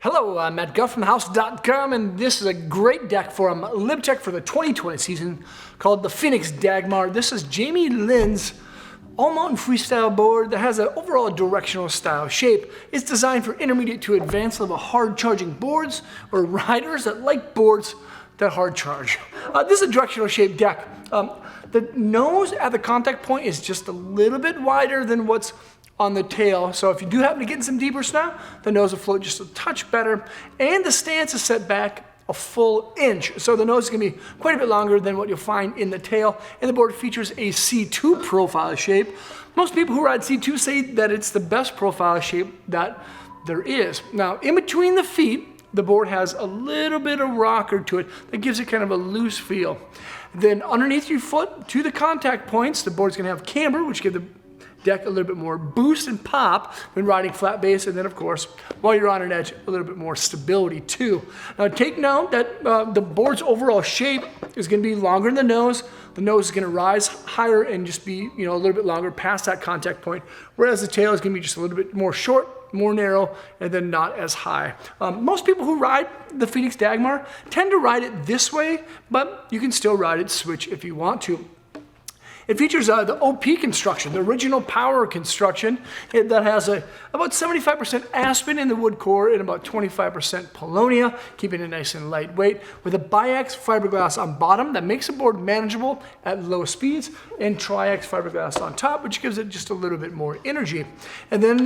Hello, I'm Matt Guff from House.com, and this is a great deck from LibTech for the 2020 season called the Phoenix Dagmar. This is Jamie Lynn's all-mountain freestyle board that has an overall directional style shape. It's designed for intermediate to advanced level hard charging boards or riders that like boards that hard charge. This is a directional shaped deck. The nose at the contact point is just a little bit wider than what's on the tail, so if you do happen to get in some deeper snow, the nose will float just a touch better, and the stance is set back a full inch, so the nose is going to be quite a bit longer than what you'll find in the tail, and the board features a C2 profile shape. Most people who ride C2 say that it's the best profile shape that there is. Now, in between the feet, the board has a little bit of rocker to it that gives it kind of a loose feel. Then underneath your foot to the contact points, the board's going to have camber, which gives the deck a little bit more boost and pop when riding flat base, and then of course while you're on an edge a little bit more stability too. Now take note that the board's overall shape is going to be longer than the nose. The nose is going to rise higher and just be a little bit longer past that contact point, whereas the tail is going to be just a little bit more short, more narrow, and then not as high. Most people who ride the Phoenix Dagmar tend to ride it this way, but you can still ride it switch if you want to. It features the OP construction, the original power construction that has about 75% aspen in the wood core and about 25% paulownia, keeping it nice and lightweight, with a biax fiberglass on bottom that makes the board manageable at low speeds, and triax fiberglass on top, which gives it just a little bit more energy. And then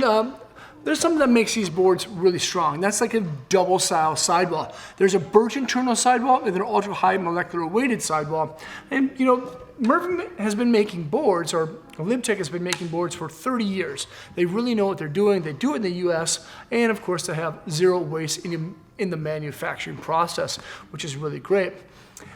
there's something that makes these boards really strong. That's like a double style sidewall. There's a birch internal sidewall and an ultra high molecular weighted sidewall. And Mervin has been making boards, or LibTech has been making boards for 30 years. They really know what they're doing. They do it in the US, and of course they have zero waste in the manufacturing process, which is really great.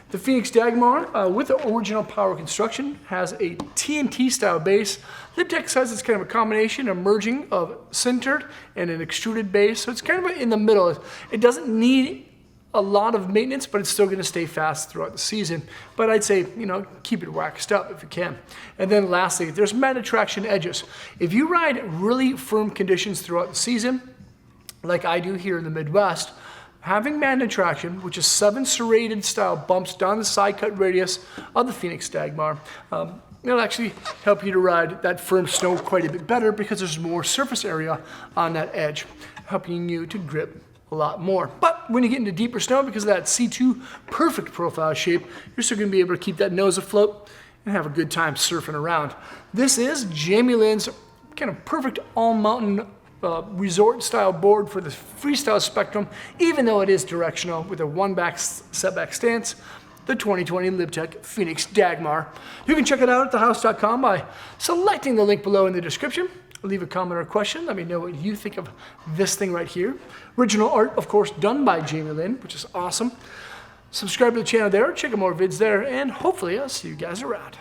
The Phoenix Dagmar, with the original power construction, has a TNT style base. LibTech says it's kind of a combination, a merging of sintered and an extruded base, so it's kind of in the middle. It doesn't need a lot of maintenance, but it's still going to stay fast throughout the season. But I'd say, keep it waxed up if you can. And then lastly, there's magnet traction edges. If you ride really firm conditions throughout the season, like I do here in the Midwest, having magnet traction, which is 7 serrated style bumps down the side cut radius of the Phoenix Dagmar, it'll actually help you to ride that firm snow quite a bit better because there's more surface area on that edge, helping you to grip a lot more. But when you get into deeper snow, because of that C2 perfect profile shape, you're still going to be able to keep that nose afloat and have a good time surfing around. This is Jamie Lynn's kind of perfect all-mountain resort style board for the freestyle spectrum, even though it is directional with a one-back setback stance, the 2020 LibTech Phoenix Dagmar. You can check it out at thehouse.com by selecting the link below in the description. Leave a comment or a question. Let me know what you think of this thing right here. Original art, of course, done by Jamie Lynn, which is awesome. Subscribe to the channel there, check out more vids there, and hopefully I'll see you guys around.